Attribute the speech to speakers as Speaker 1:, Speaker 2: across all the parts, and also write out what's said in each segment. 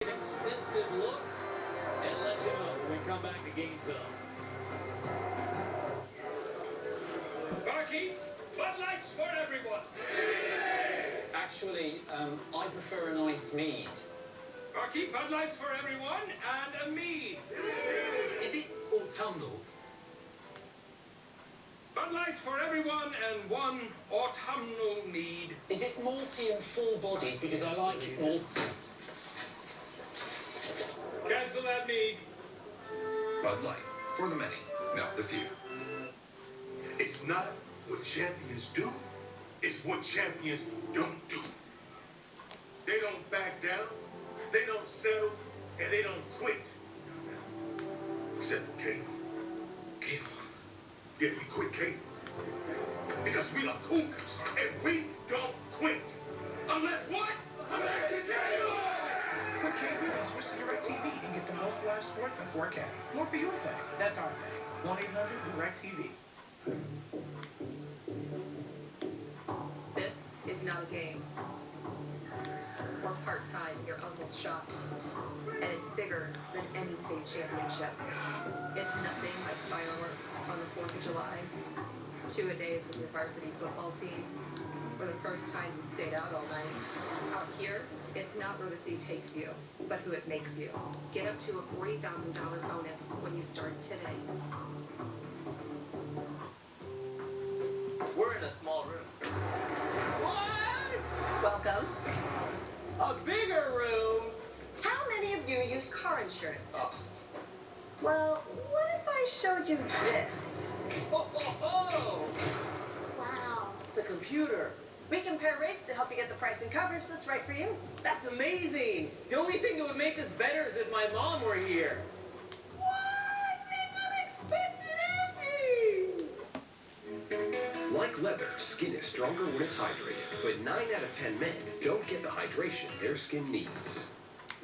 Speaker 1: An extensive look and let you know when we come back to Gainesville.
Speaker 2: Barkeep, Bud Lights for everyone.
Speaker 3: Actually, I prefer an iced mead.
Speaker 2: Barkeep, Bud Lights for everyone and a mead.
Speaker 3: Is it autumnal?
Speaker 2: Bud Lights for everyone and one autumnal mead.
Speaker 3: Is it malty and full-bodied? Because I like it more.
Speaker 2: Cancel that mead.
Speaker 4: Bud Light, for the many, not the few.
Speaker 5: It's not what champions do, it's what champions don't do. They don't back down, they don't settle, and they don't quit. Except for Cable. Cable. Yeah, we quit Cable. Because we are Cougars, and we don't quit. Unless what? Unless it's Cable!
Speaker 6: Quit cable and switch to DirecTV and get the most live sports in 4K. More for your thing. That's our thing. 1-800-DirecTV.
Speaker 7: This is not a game. Or part-time, your uncle's shop. And it's bigger than any state championship. It's nothing like fireworks on the 4th of July, 2-a-days with your varsity football team, or the first time you stayed out all night. Out here, it's not where the sea takes you, but who it makes you. Get up to a $40,000 bonus when you start today.
Speaker 1: We're in a small room.
Speaker 7: What? Welcome.
Speaker 1: A bigger room?
Speaker 7: How many of you use car insurance?
Speaker 1: Oh.
Speaker 7: Well, what if I showed you this?
Speaker 1: Oh, oh, oh.
Speaker 7: Wow.
Speaker 1: It's a computer.
Speaker 7: We compare rates to help you get the price and coverage that's right for you.
Speaker 1: That's amazing. The only thing that would make us better is if my mom were here. What an unexpected ending!
Speaker 8: Like leather, skin is stronger when it's hydrated. But 9 out of 10 men don't get the hydration their skin needs.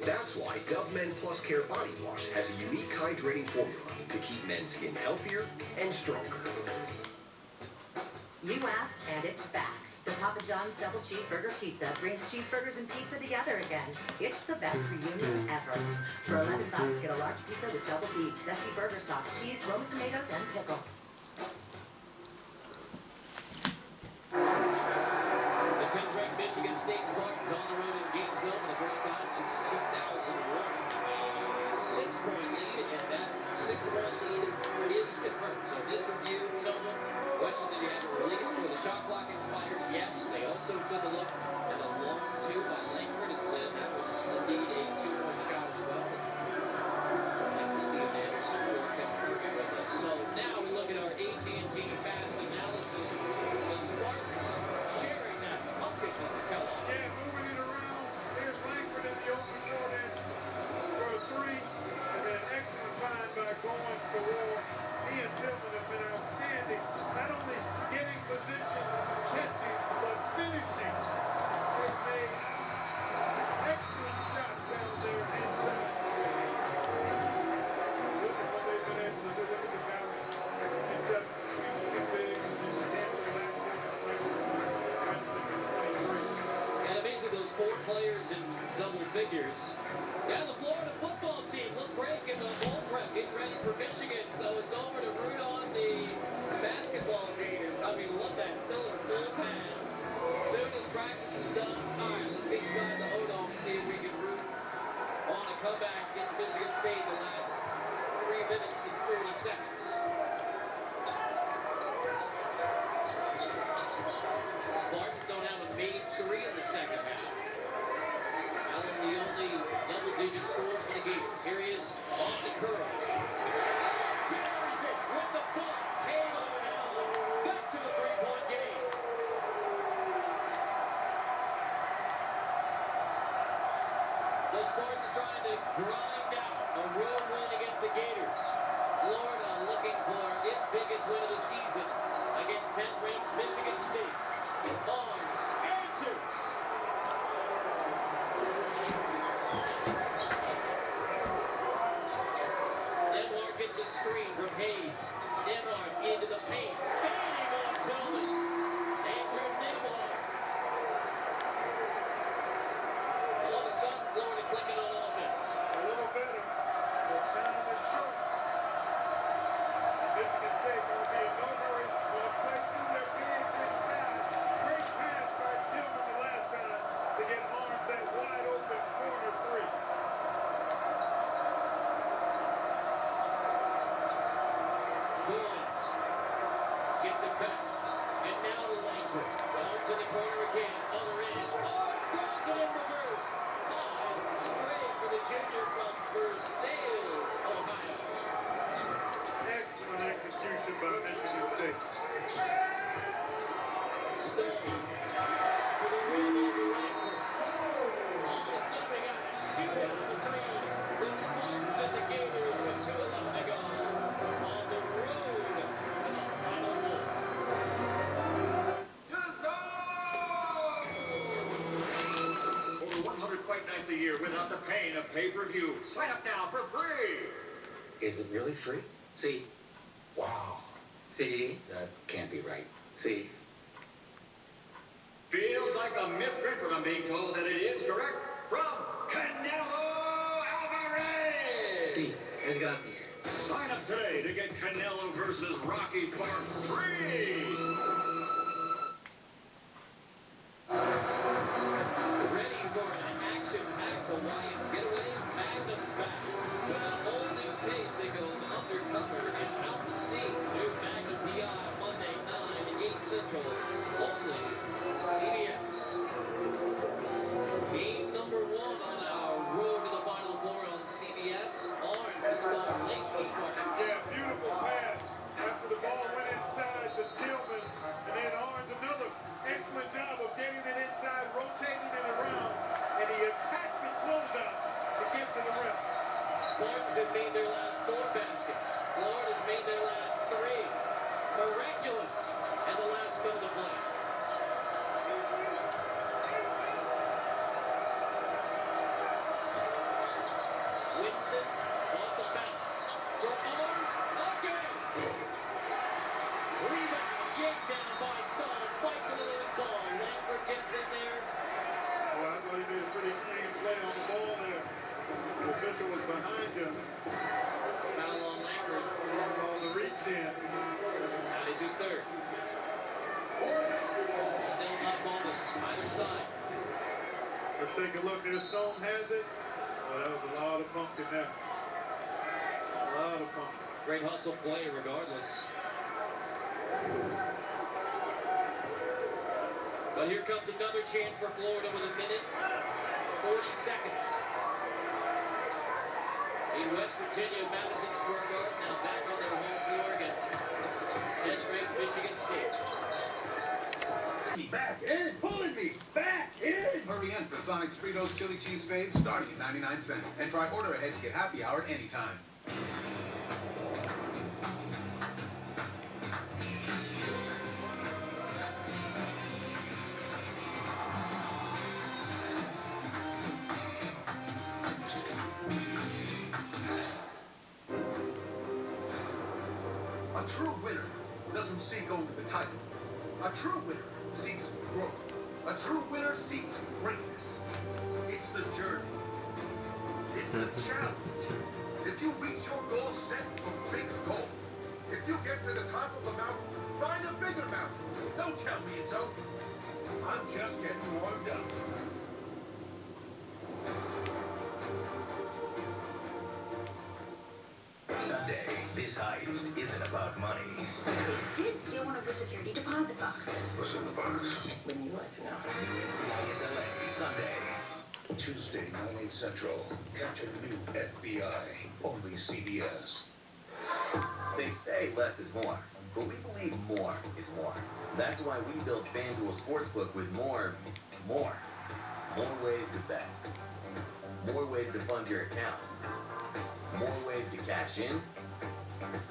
Speaker 8: That's why Dove Men Plus Care Body Wash has a unique hydrating formula to keep men's skin healthier and stronger.
Speaker 9: You asked, and it's back. The Papa John's Double Cheeseburger Pizza brings cheeseburgers and pizza together again. It's the best reunion ever. For $11, get a large pizza with double beef, zesty burger sauce, cheese, Roman tomatoes, and pickles.
Speaker 1: The 10th ranked Michigan State Spartans on the road in Gainesville for the first time since 2001. A 6-point lead, and that 6-point lead is confirmed. So this review, Toma, question, did you have a release before the shot clock expired? Yes. They also took a look at a long two by Langford and said that was indeed a 2-point shot as well. Thanks to Steve Anderson working with us. So now we look at our AT&T fast analysis. The Spartans sharing that pumpkin, Mr. Kellogg.
Speaker 5: Yeah, moving it around. There's Langford in the open court for a three. And then excellent find by Goins for Ward. He and Tillman have been outstanding. Not only getting position, catching, but finishing. They've made excellent shots down there inside. Look at what they've been able to do. Look at the balance. Except between the two bigs and the Tampa
Speaker 1: And amazing, those 4 players in double figures. Yeah, the Florida football team, look break in the ball prep, getting ready for Michigan. So it's over to root on the basketball Gators. I mean, look, that still in full pads. Soon as practice is done, all right, let's get inside the Hodom and see if we can root on a comeback against Michigan State in the last 3 minutes and 40 seconds. Spartans don't have a made 3 in the second half. Allen, the only double-digit scorer for the Gators. Here he is off the curl. Buries it with the foot. Came on Allen. Back to the 3-point game. The Spartans trying to grind out a road win against the Gators. Florida looking for its biggest win of the season against 10th-ranked Michigan State. Barnes answers. Denmark gets a screen from Hayes. Denmark into the paint. Bang on Tillman. Andrew Denmark. All of a sudden, Florida clicking on offense. back. And now to Langford. Ball to the corner again. Other end. Oh, it's throws it in reverse. Straight for the junior from Versailles, Ohio.
Speaker 5: Excellent execution by Michigan State.
Speaker 1: Stone to the rim over Langford. All of a sudden we got a shootout between the Spartans and the Gators with 2:11 to go on the road to the Final Four.
Speaker 2: Over 100 fight nights a year without the pain of pay-per-view. Sign up now for free.
Speaker 3: Is it really free?
Speaker 10: See,
Speaker 3: Wow.
Speaker 10: see, that can't be right. See,
Speaker 2: Feels like a misprint when I'm being told that it is correct. From Canelo Alvarez.
Speaker 10: see, es gratis.
Speaker 2: Sign up today to get Canelo versus Rocky Park free.
Speaker 1: Ready for an action-packed Hawaiian getaway? Magnum's back with a whole new pace that goes undercover and out to sea. New Magnum PI Monday 9, 8 Central. Only CBS. Game number 1 on our road to the Final Four on CBS. Orange to start late for Spartans.
Speaker 5: Yeah, beautiful pass. After the ball went inside to Tillman, and then Orange another excellent job of getting it inside, rotating it around, and he attacked the closeout to get to the rim.
Speaker 1: Spartans have made their last 4 baskets. Florida's made their last 3. Miraculous. And the last spell to play. Winston off the bounce. For Orange again. Rebound. Yanked down by Stone. Fight for the loose ball. Langford gets in there.
Speaker 5: Well, I thought he made a pretty clean play on the ball there. The official was behind him.
Speaker 1: Foul on Langford.
Speaker 5: On the reach in.
Speaker 1: That is his third. Still not bonus. Either side.
Speaker 5: Let's take a look. There, Stone has it. Oh, that was a lot of pumpkin there. A lot of pumpkin.
Speaker 1: Great hustle play regardless. But here comes another chance for Florida with a minute, 40 seconds. In West Virginia, Madison Square Garden now back on their home floor against 10th ranked Michigan State.
Speaker 4: Back in! Pulling me! Back in! Hurry in for Sonic's Fritos Chili Cheese Faves starting at 99 cents. And try order ahead to get happy hour anytime. A true winner doesn't seek only the title. A true winner seeks growth. A true winner seeks greatness. It's the journey. It's the challenge. If you reach your goal, set a big goal. If you get to the top of the mountain, find a bigger mountain. Don't tell me it's over. I'm just getting warmed up.
Speaker 11: Sunday, this heist isn't about money.
Speaker 12: They did steal one of the security deposit boxes.
Speaker 4: What's in the box?
Speaker 12: Wouldn't you like to know?
Speaker 11: New NCIS LA, Sunday.
Speaker 4: Tuesday, 9/8 Central. Catch a new FBI. Only CBS.
Speaker 13: They say less is more, but we believe more is more. That's why we built FanDuel Sportsbook with more ways to bet, more ways to fund your account, more ways to cash in,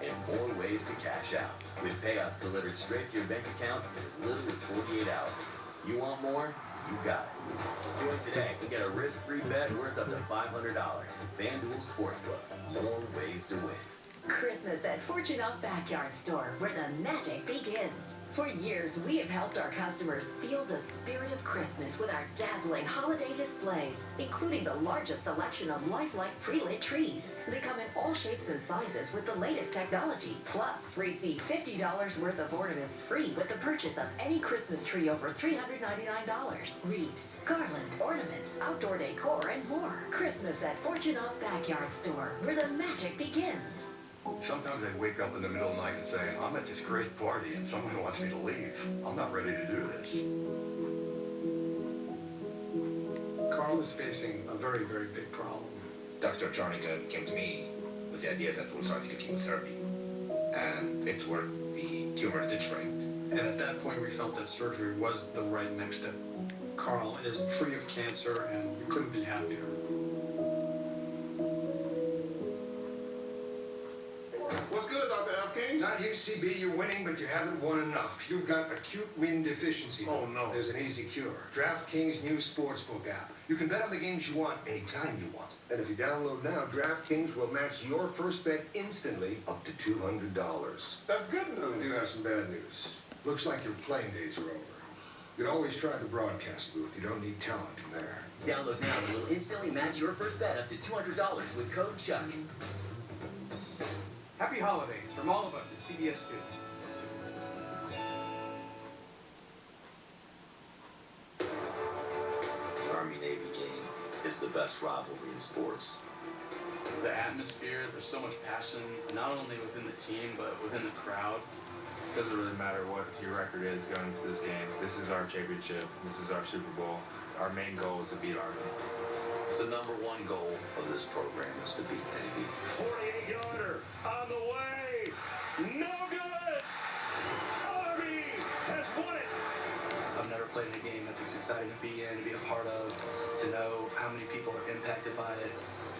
Speaker 13: and more ways to cash out, with payouts delivered straight to your bank account in as little as 48 hours. You want more? You got it. Join today and get a risk-free bet worth up to $500. FanDuel Sportsbook. More ways to win.
Speaker 9: Christmas at Fortune Off Backyard Store, where the magic begins. For years, we have helped our customers feel the spirit of Christmas with our dazzling holiday displays, including the largest selection of lifelike pre-lit trees. They come in all shapes and sizes with the latest technology. Plus, receive $50 worth of ornaments free with the purchase of any Christmas tree over $399. Wreaths, garland, ornaments, outdoor decor, and more. Christmas at Fortune Off Backyard Store, where the magic begins.
Speaker 4: Sometimes I'd wake up in the middle of the night and say, I'm at this great party and someone wants me to leave. I'm not ready to do this.
Speaker 14: Carl is facing a very, very big problem.
Speaker 15: Dr. Jarnigan came to me with the idea that we'll try to do chemotherapy. And it worked. The tumor did shrink.
Speaker 14: And at that point, we felt that surgery was the right next step. Carl is free of cancer, and we couldn't be happier.
Speaker 16: What's good, Dr. Hopkins?
Speaker 17: Not you, CB. You're winning, but you haven't won enough. You've got acute wind deficiency.
Speaker 16: Oh, no.
Speaker 17: There's an easy cure. DraftKings' new sportsbook app. You can bet on the games you want anytime you want. And if you download now, DraftKings will match your first bet instantly up to $200.
Speaker 16: That's good news.
Speaker 17: You have some bad news. Looks like your playing days are over. You'd always try the broadcast booth. You don't need talent in there.
Speaker 13: Download now and we'll instantly match your first bet up to $200 with code CHUCK.
Speaker 18: Happy holidays from all of us at CBS 2.
Speaker 19: The Army-Navy game is the best rivalry in sports.
Speaker 20: The atmosphere, there's so much passion, not only within the team, but within the crowd.
Speaker 21: It doesn't really matter what your record is going into this game. This is our championship. This is our Super Bowl. Our main goal is to beat Army.
Speaker 19: It's the #1 goal of this program is to beat Navy.
Speaker 5: 48-yarder on the way. No good. Army has won it.
Speaker 22: I've never played in a game that's as exciting to be in, to be a part of, to know how many people are impacted by it.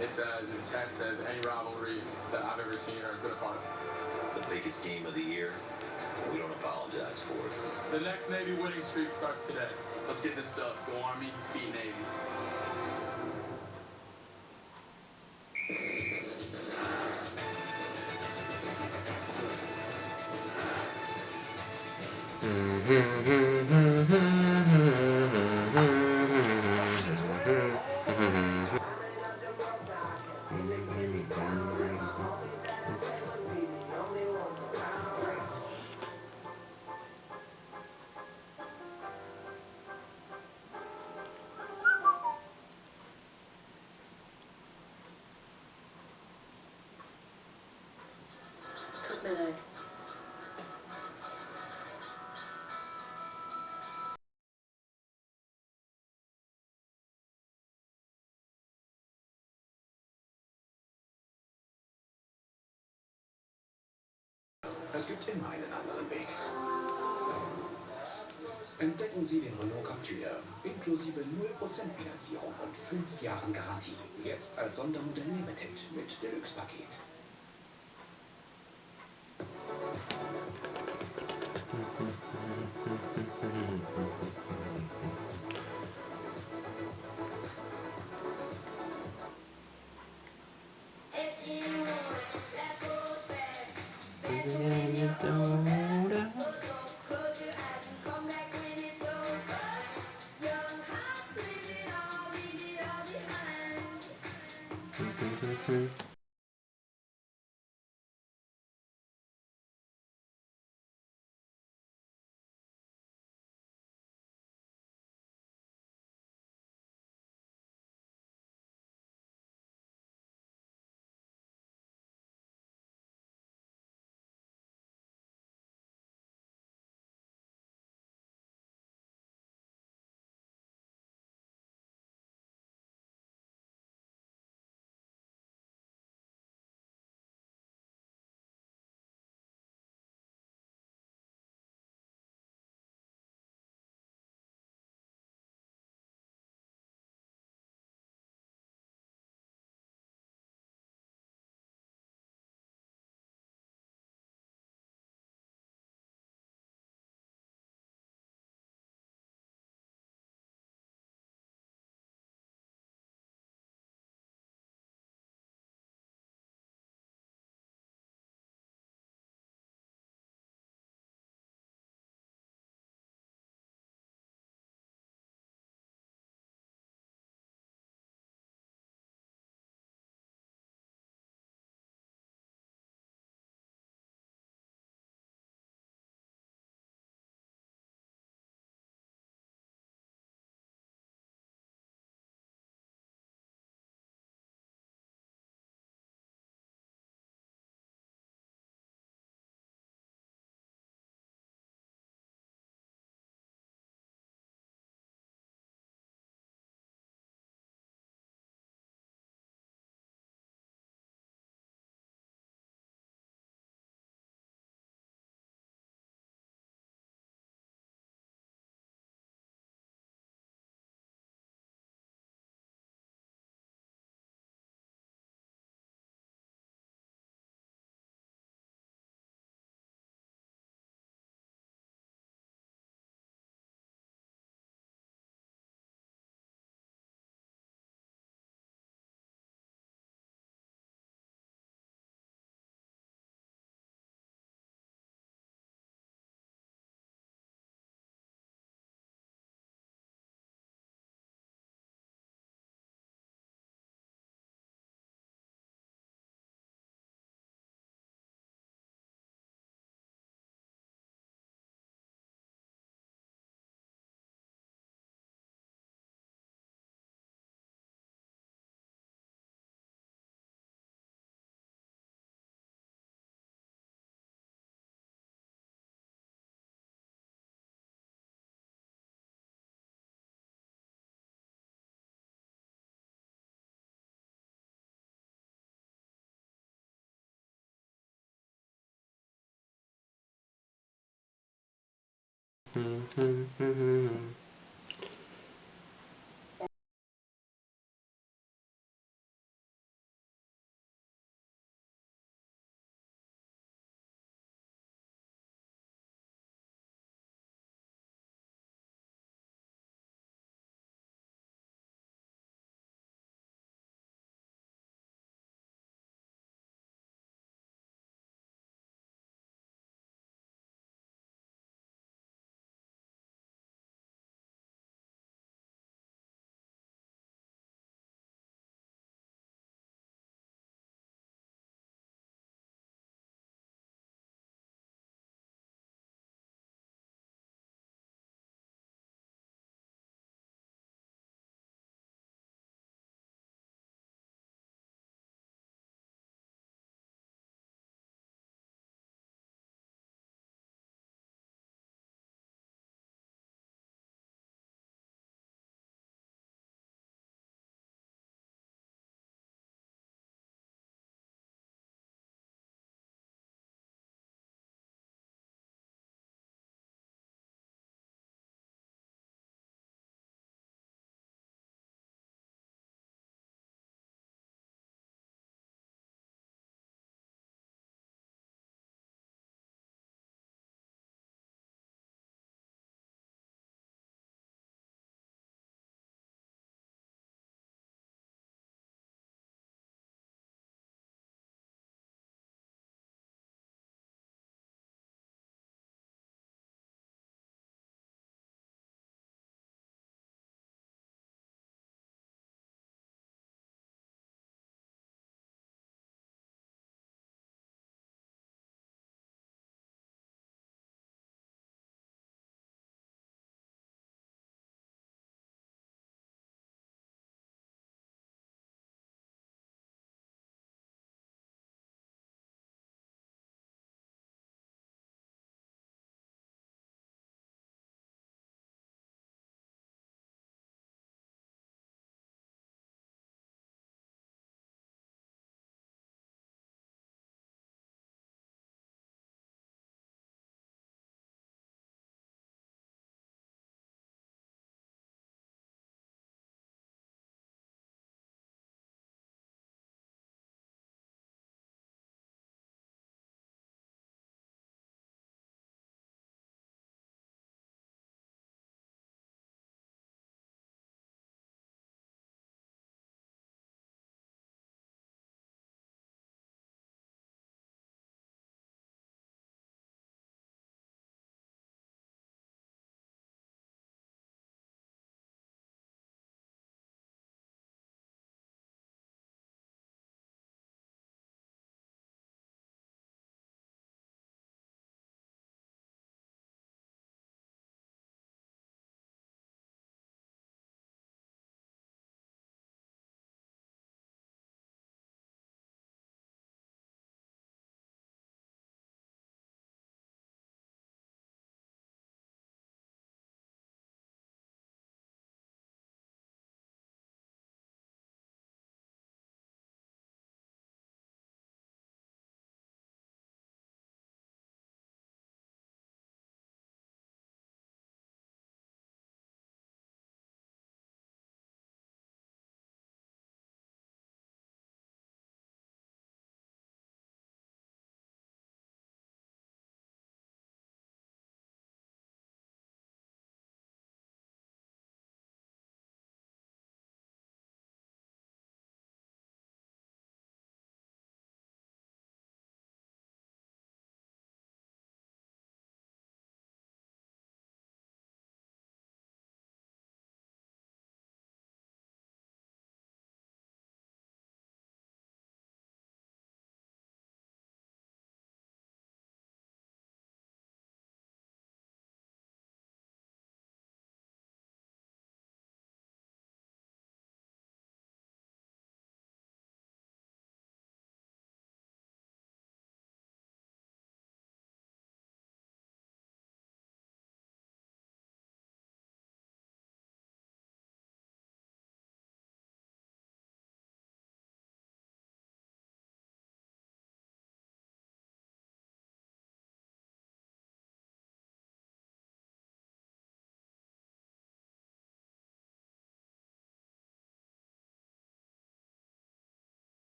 Speaker 20: It's as intense as any rivalry that I've ever seen or been a part of.
Speaker 19: The biggest game of the year. We don't apologize for it.
Speaker 20: The next Navy winning streak starts today. Let's get this dub. Go Army, beat Navy.
Speaker 12: Tut mir leid.
Speaker 11: Es gibt immer einen anderen Weg. Entdecken Sie den Renault Captur, inklusive 0% Finanzierung und 5 Jahren Garantie. Jetzt als Sondermodell Limited mit Deluxe-Paket.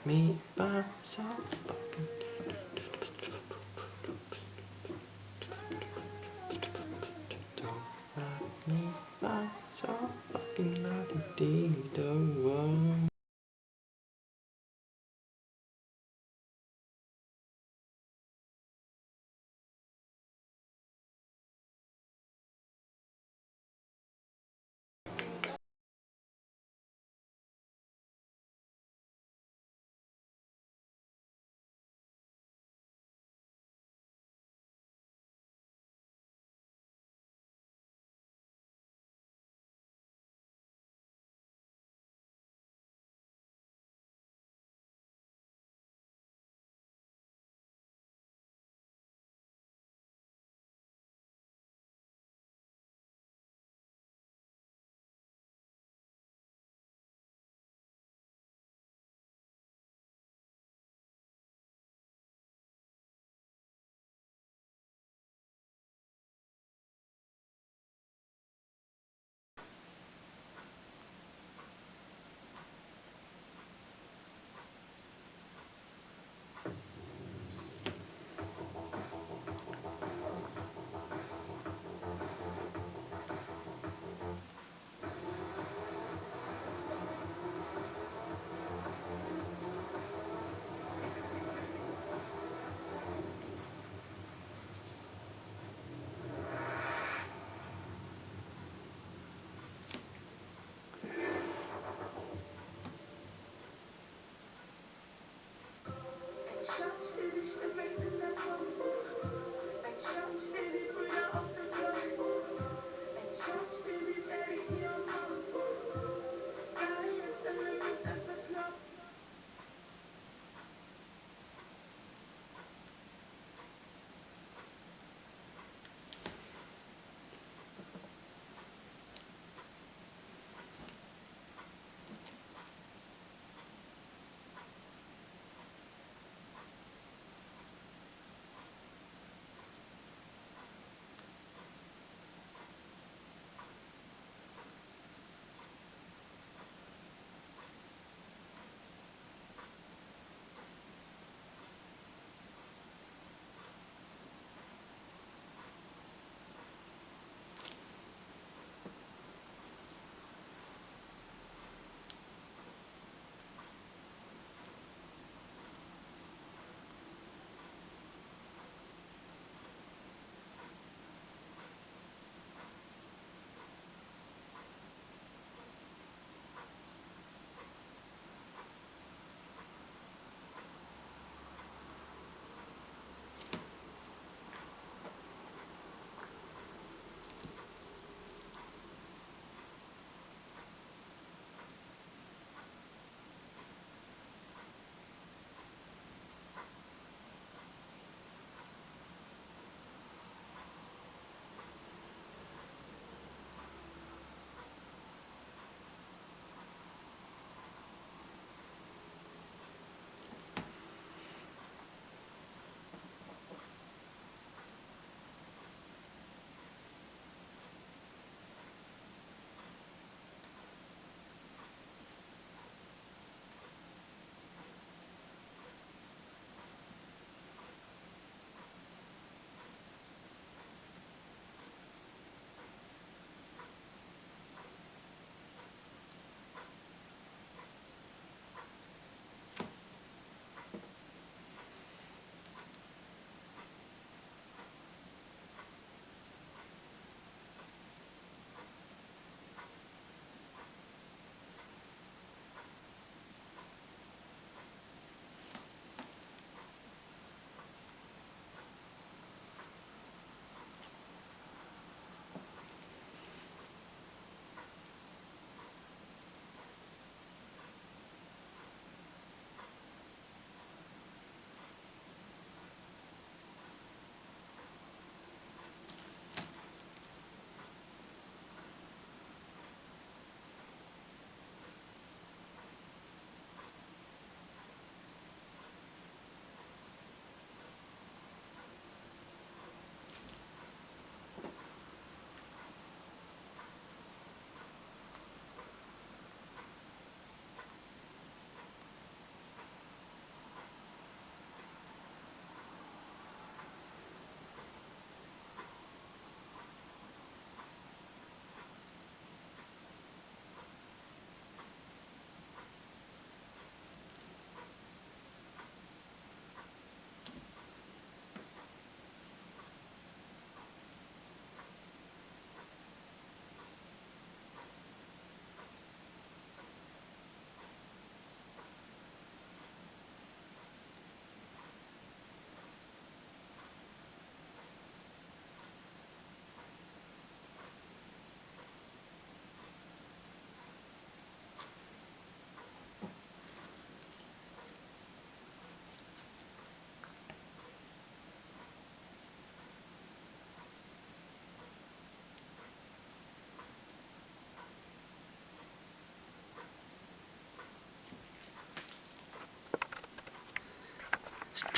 Speaker 6: me by so fucking. Don't rock me by so fucking la-di-dee-do.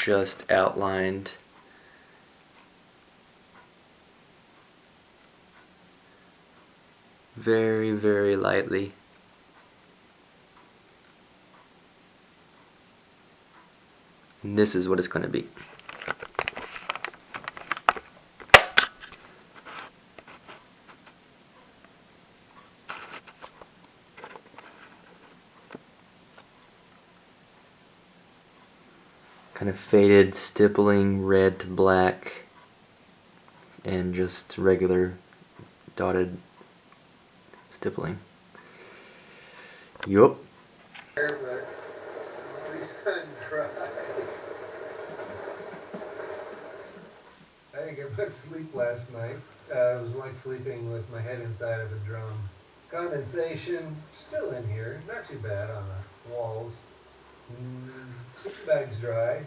Speaker 6: just outlined. Very, very lightly. And this is what it's going to be. Kind of faded stippling, red to black, and just regular dotted stippling. Yup.
Speaker 7: I didn't get much sleep last night. It was like sleeping with my head inside of a drum. Condensation still in here, not too bad on the walls. Sleeping bag's dry.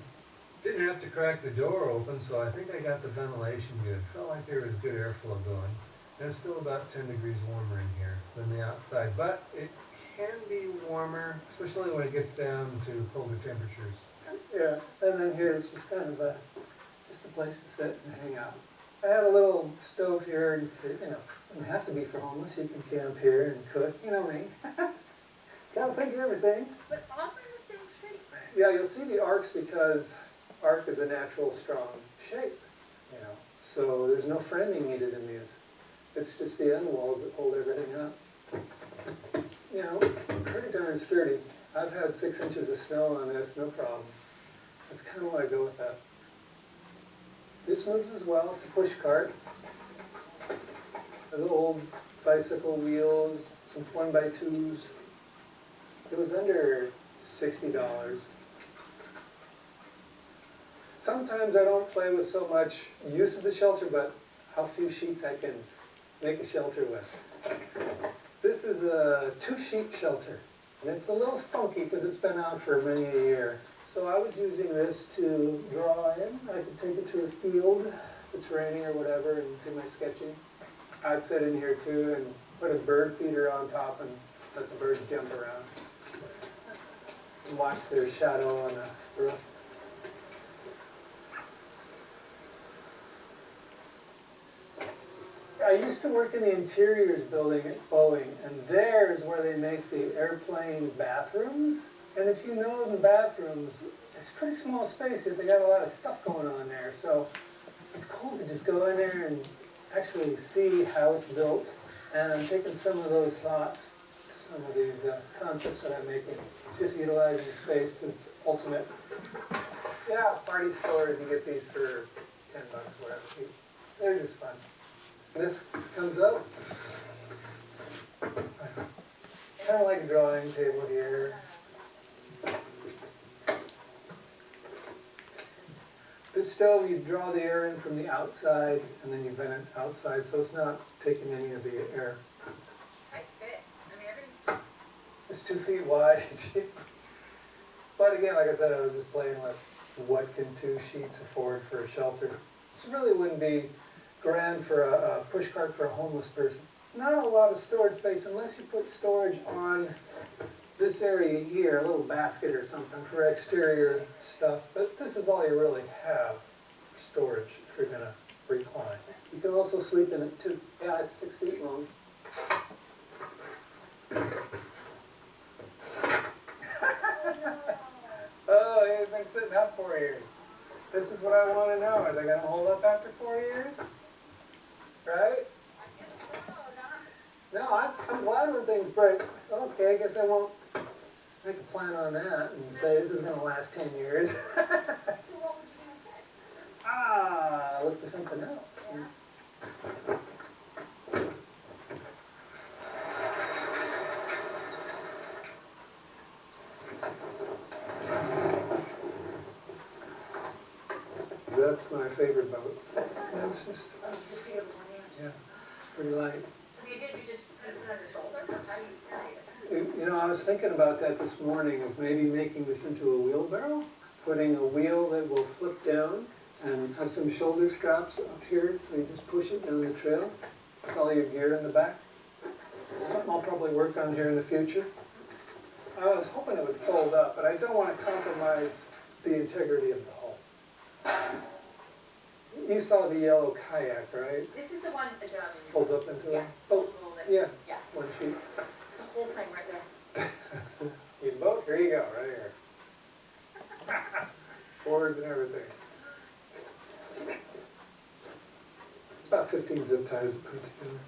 Speaker 7: Didn't have to crack the door open, so I think I got the ventilation good. Felt like there was good airflow going. And it's still about 10 degrees warmer in here than the outside, but it can be warmer, especially when it gets down to colder temperatures. Yeah, and then here it's just kind of just a place to sit and hang out. I have a little stove here, and you know, it doesn't have to be for homeless. You can camp here and cook. You know me. Gotta think of everything.
Speaker 12: But all in the same shape.
Speaker 7: Yeah, you'll see the arcs because arc is a natural, strong shape. You know, so there's no framing needed in these. It's just the end walls that hold everything up. You know, pretty darn sturdy. I've had 6 inches of snow on this, no problem. That's kind of why I go with that. This moves as well. It's a push cart. It has old bicycle wheels, some 1x2s. It was under $60. Sometimes I don't play with so much use of the shelter, but how few sheets I can make a shelter with. This is a 2-sheet shelter, and it's a little funky because it's been out for many a year. So I was using this to draw in. I could take it to a field if it's raining or whatever and do my sketching. I'd sit in here too and put a bird feeder on top and let the birds jump around and watch their shadow on the roof. I used to work in the interiors building at Boeing, and there is where they make the airplane bathrooms. And if you know the bathrooms, it's a pretty small space, yet they got a lot of stuff going on there. So it's cool to just go in there and actually see how it's built. And I'm taking some of those thoughts to some of these concepts that I'm making. Just utilizing space to its ultimate. Yeah, party stores, you get these for $10, whatever. They're just fun. This comes up, kind of like a drawing table here. This stove, you draw the air in from the outside, and then you vent it outside, so it's not taking any of the air.
Speaker 12: Tight fit. I mean, everything's...
Speaker 7: It's 2 feet wide. But again, like I said, I was just playing with what can 2 sheets afford for a shelter. This really wouldn't be grand for a push cart for a homeless person. It's not a lot of storage space unless you put storage on this area here, a little basket or something for exterior stuff. But this is all you really have for storage if you're going to recline. You can also sleep in it too. Yeah, it's 6 feet long. Oh, it's been sitting out 4 years. This is what I want to know. Are they going to hold up after 4 years? Right? No, I'm glad when things break. Okay, I guess I won't make a plan on that and say this is going to last 10 years. Look for something else. That's my favorite boat. It's just
Speaker 12: the other one,
Speaker 7: yeah, it's pretty light.
Speaker 12: So the idea is you just put it on your shoulder? How do you carry it?
Speaker 7: You know, I was thinking about that this morning of maybe making this into a wheelbarrow, putting a wheel that will flip down and have some shoulder straps up here so you just push it down the trail with all your gear in the back. Something I'll probably work on here in the future. I was hoping it would fold up, but I don't want to compromise the integrity of the hull. You saw the yellow kayak, right?
Speaker 12: This is the one that
Speaker 7: Folds up into
Speaker 12: yeah.
Speaker 7: it? Oh, yeah.
Speaker 12: Yeah.
Speaker 7: One sheet.
Speaker 12: It's the whole thing right there.
Speaker 7: You boat? Here you go, right here. Boards and everything. It's about 15 zip ties to put together.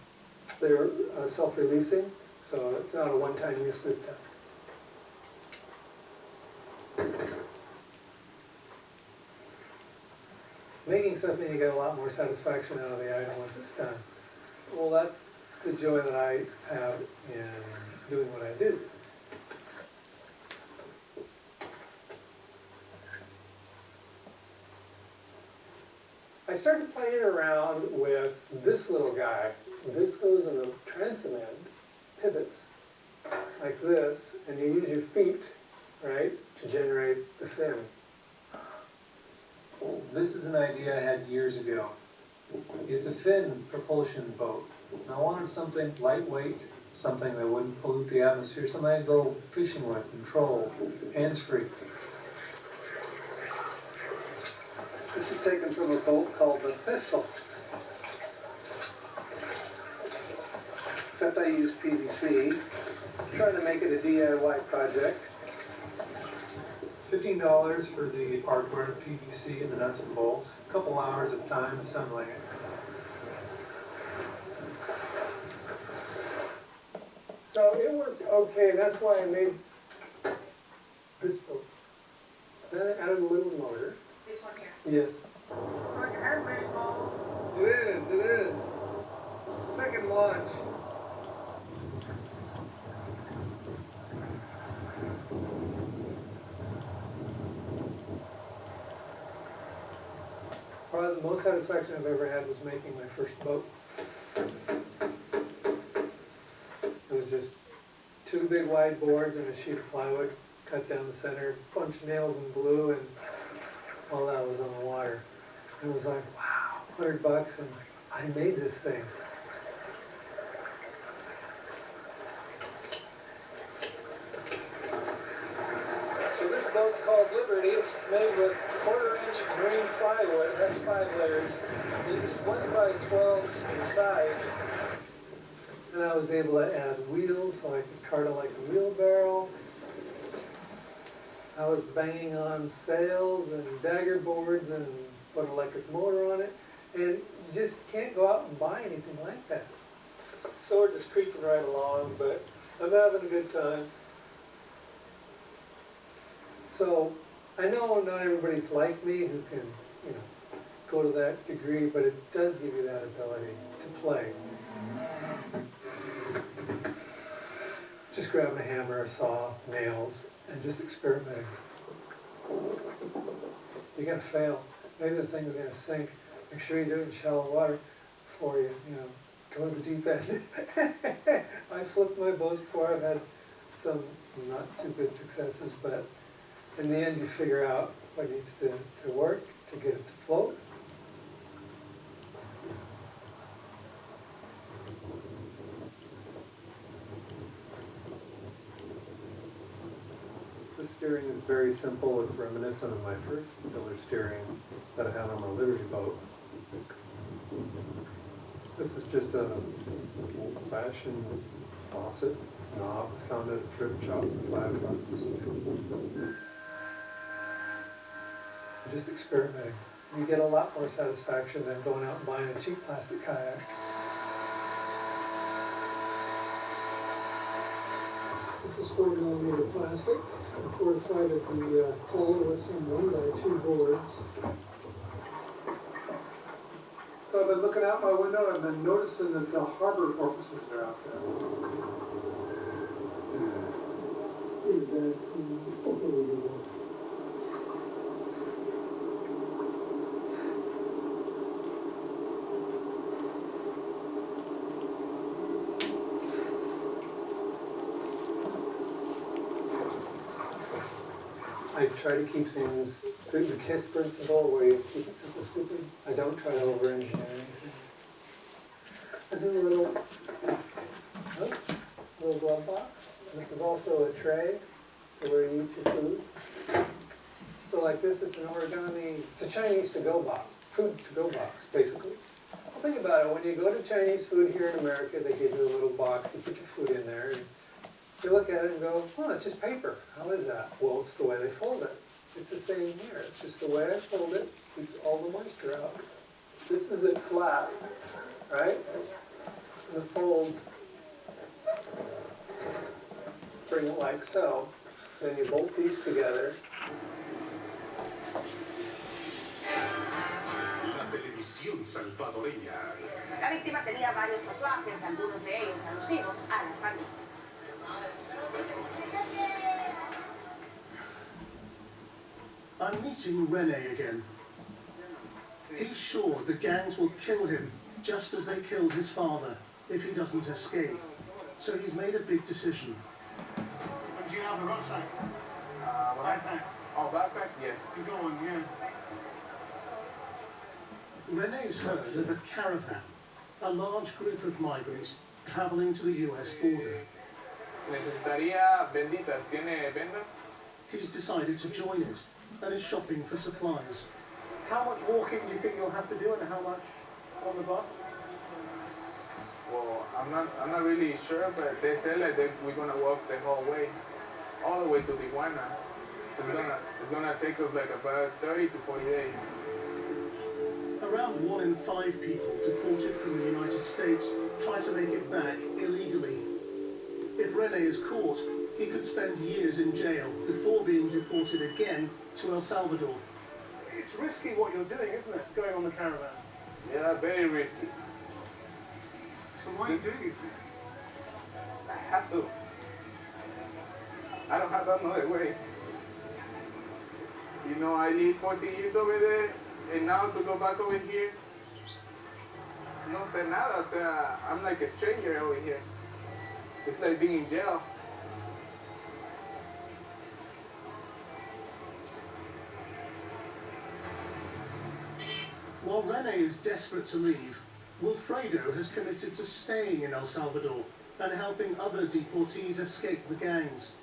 Speaker 7: They're self-releasing, so it's not a one-time use zip tie. Making something, you get a lot more satisfaction out of the item once it's done. Well, that's the joy that I have in doing what I do. I started playing around with this little guy. This goes in the transom end, pivots like this, and you use your feet, right, to generate the fin. This is an idea I had years ago. It's a fin propulsion boat. And I wanted something lightweight, something that wouldn't pollute the atmosphere, something I'd go fishing with and troll, hands-free. This is taken from a boat called the Thistle. Except I use PVC. I'm trying to make it a DIY project. $15 for the hardware, PVC, and the nuts and bolts. A couple hours of time assembling it. So it worked okay. That's why I made this boat. Then I added a little motor.
Speaker 12: This one here.
Speaker 7: Yes. It is. Second launch. Probably the most satisfaction I've ever had was making my first boat. It was just 2 big wide boards and a sheet of plywood cut down the center, a bunch of nails and glue, and all that was on the water. It was like, wow, $100, and I made this thing. So this boat's called Liberty. It's made with 1/4-inch green plywood. It has 5 layers. It's 1 by 12 in size. And I was able to add wheels, so I could cart it like a wheelbarrow. I was banging on sails and dagger boards and put an electric motor on it. And you just can't go out and buy anything like that. So we're just creeping right along, but I'm having a good time. So I know not everybody's like me who can, go to that degree, but it does give you that ability to play. Just grabbing a hammer, a saw, nails, and just experimenting. You're gonna fail. Maybe the thing's gonna sink. Make sure you do it in shallow water before you, go to the deep end. I flipped my boats before. I've had some not too good successes, but in the end you figure out what needs to work to get it to float. The steering is very simple. It's reminiscent of my first tiller steering that I had on my Liberty boat. This is just a old-fashioned faucet knob found at a thrift shop for $5. Just experimenting. You get a lot more satisfaction than going out and buying a cheap plastic kayak. This is 4mm plastic. I fortified at the hull with some 1x2 boards. So I've been looking out my window and I've been noticing that the harbor porpoises are out there. Is that unbelievable? I try to keep things, the KISS principle, where you keep it simple, stupid. I don't try to over-engineer anything. This is a little glove box. This is also a tray to where you eat your food. So like this. It's an origami, it's a Chinese to-go box, food to-go box, basically. Well, think about it. When you go to Chinese food here in America, they give you a little box. You put your food in there. And you look at it and go, oh, it's just paper. How is that? Well, it's the way they fold it. It's the same here. It's just the way I fold it, keeps all the moisture out. This is it flat, right? The folds bring it like so. Then you bolt these together.
Speaker 17: La televisión salvadoreña.
Speaker 12: La víctima tenía varios tatuajes, algunos de ellos alusivos a las pandillas.
Speaker 3: I'm meeting Rene again. He's sure the gangs will kill him just as they killed his father if he doesn't escape. So he's made a big decision.
Speaker 11: And do you have a rucksack? Backpack?
Speaker 8: Oh, backpack? Yes.
Speaker 11: You're going, yeah.
Speaker 3: Rene's heard of a caravan, a large group of migrants traveling to the US border.
Speaker 8: Necesitaría benditas. ¿Tiene vendas?
Speaker 3: He's decided to join it and is shopping for supplies.
Speaker 11: How much walking do you think you'll have to do and how much on the bus?
Speaker 8: Well, I'm not really sure, but they say like we're gonna walk the whole way, all the way to Tijuana. So it's gonna take us like about 30 to 40 days.
Speaker 3: Around 1 in 5 people deported from the United States try to make it back illegally. If Rene is caught, he could spend years in jail before being deported again to El Salvador.
Speaker 11: It's risky what you're doing, isn't it? Going on the caravan.
Speaker 8: Yeah, very risky.
Speaker 11: So why are you doing it?
Speaker 8: I have to. I don't have another way. You know, I lived 40 years over there, and now to go back over here, no sé nada. O sea, I'm like a stranger over here. It's like being in jail.
Speaker 3: While Rene is desperate to leave, Wilfredo has committed to staying in El Salvador and helping other deportees escape the gangs.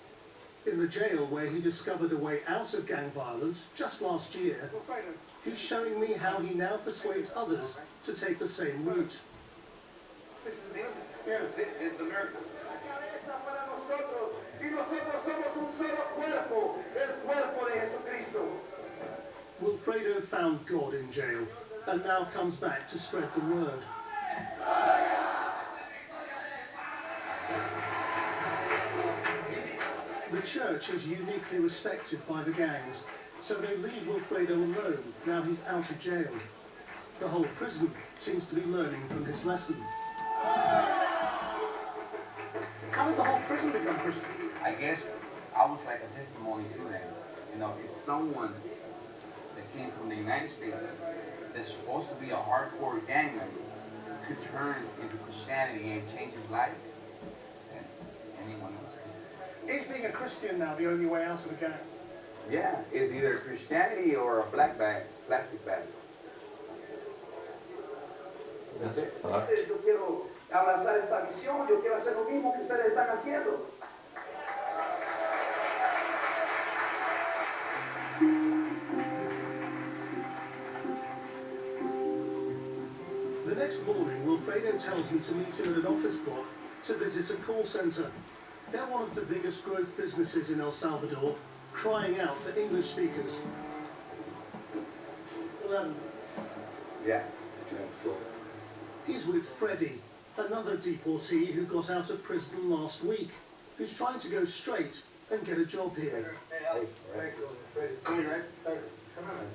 Speaker 3: In the jail where he discovered a way out of gang violence just last year, he's showing me how he now persuades others to take the same route.
Speaker 11: This is it? Yes, it is the miracle.
Speaker 3: Wilfredo found God in jail and now comes back to spread the word. The church is uniquely respected by the gangs, so they leave Wilfredo alone now he's out of jail. The whole prison seems to be learning from his lesson.
Speaker 11: How did the whole prison become Christian?
Speaker 23: I guess I was like a testimony to them. You know, if someone that came from the United States that's supposed to be a hardcore gang member could turn into Christianity and change his life, then anyone else can.
Speaker 11: Is being a Christian now the only way out of the gang?
Speaker 23: Yeah, it's either Christianity or a black bag, plastic bag.
Speaker 6: That's fucked.
Speaker 24: Yo quiero abrazar esta visión, yo quiero hacer lo mismo que ustedes están haciendo.
Speaker 3: The next morning, Wilfredo tells me to meet him at an office block to visit a call center. They're one of the biggest growth businesses in El Salvador, crying out for English speakers.
Speaker 24: 11.
Speaker 23: Yeah.
Speaker 3: He's with Freddie, another deportee who got out of prison last week, who's trying to go straight and get a job here.
Speaker 24: Hey, Freddie. Come here, right? Come on.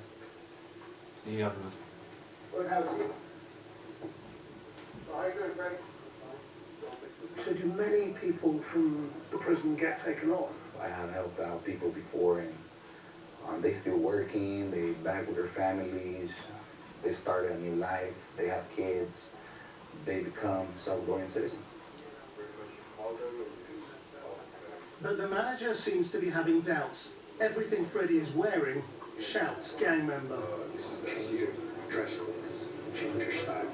Speaker 6: See you.
Speaker 24: What happened? How are you doing, Freddie?
Speaker 11: So do many people from the prison get taken on?
Speaker 25: I have helped out people before and they still working, they back with their families, they started a new life, they have kids, they become Salvadorian citizens.
Speaker 3: But the manager seems to be having doubts. Everything Freddie is wearing shouts gang member.
Speaker 11: Change your dress code, change your style.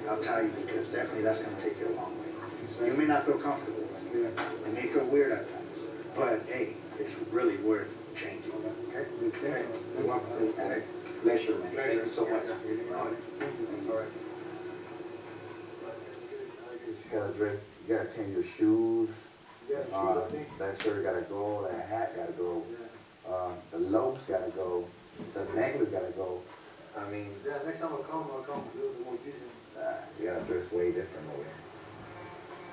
Speaker 11: I'll tell you, because definitely that's going to take you a long way. So you may not feel comfortable, it may feel weird at times, but hey, it's really worth
Speaker 24: changing. Okay? You're welcome. Pleasure, man. Thank you so much. All right.
Speaker 25: You gotta dress, you gotta change your shoes. That shirt gotta go, that hat gotta go. The lopes gotta go. The necklace gotta go. I mean,
Speaker 24: Yeah, next time I'll come with more decent.
Speaker 25: you gotta dress way different over here.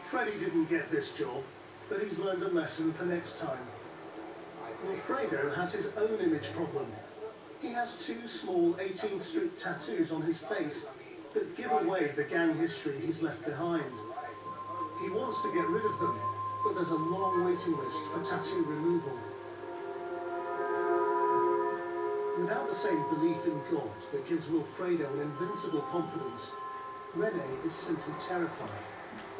Speaker 3: Freddie didn't get this job, but he's learned a lesson for next time. Wilfredo has his own image problem. He has 2 small 18th Street tattoos on his face that give away the gang history he's left behind. He wants to get rid of them, but there's a long waiting list for tattoo removal. Without the same belief in God that gives Wilfredo an invincible confidence, Rene is simply terrified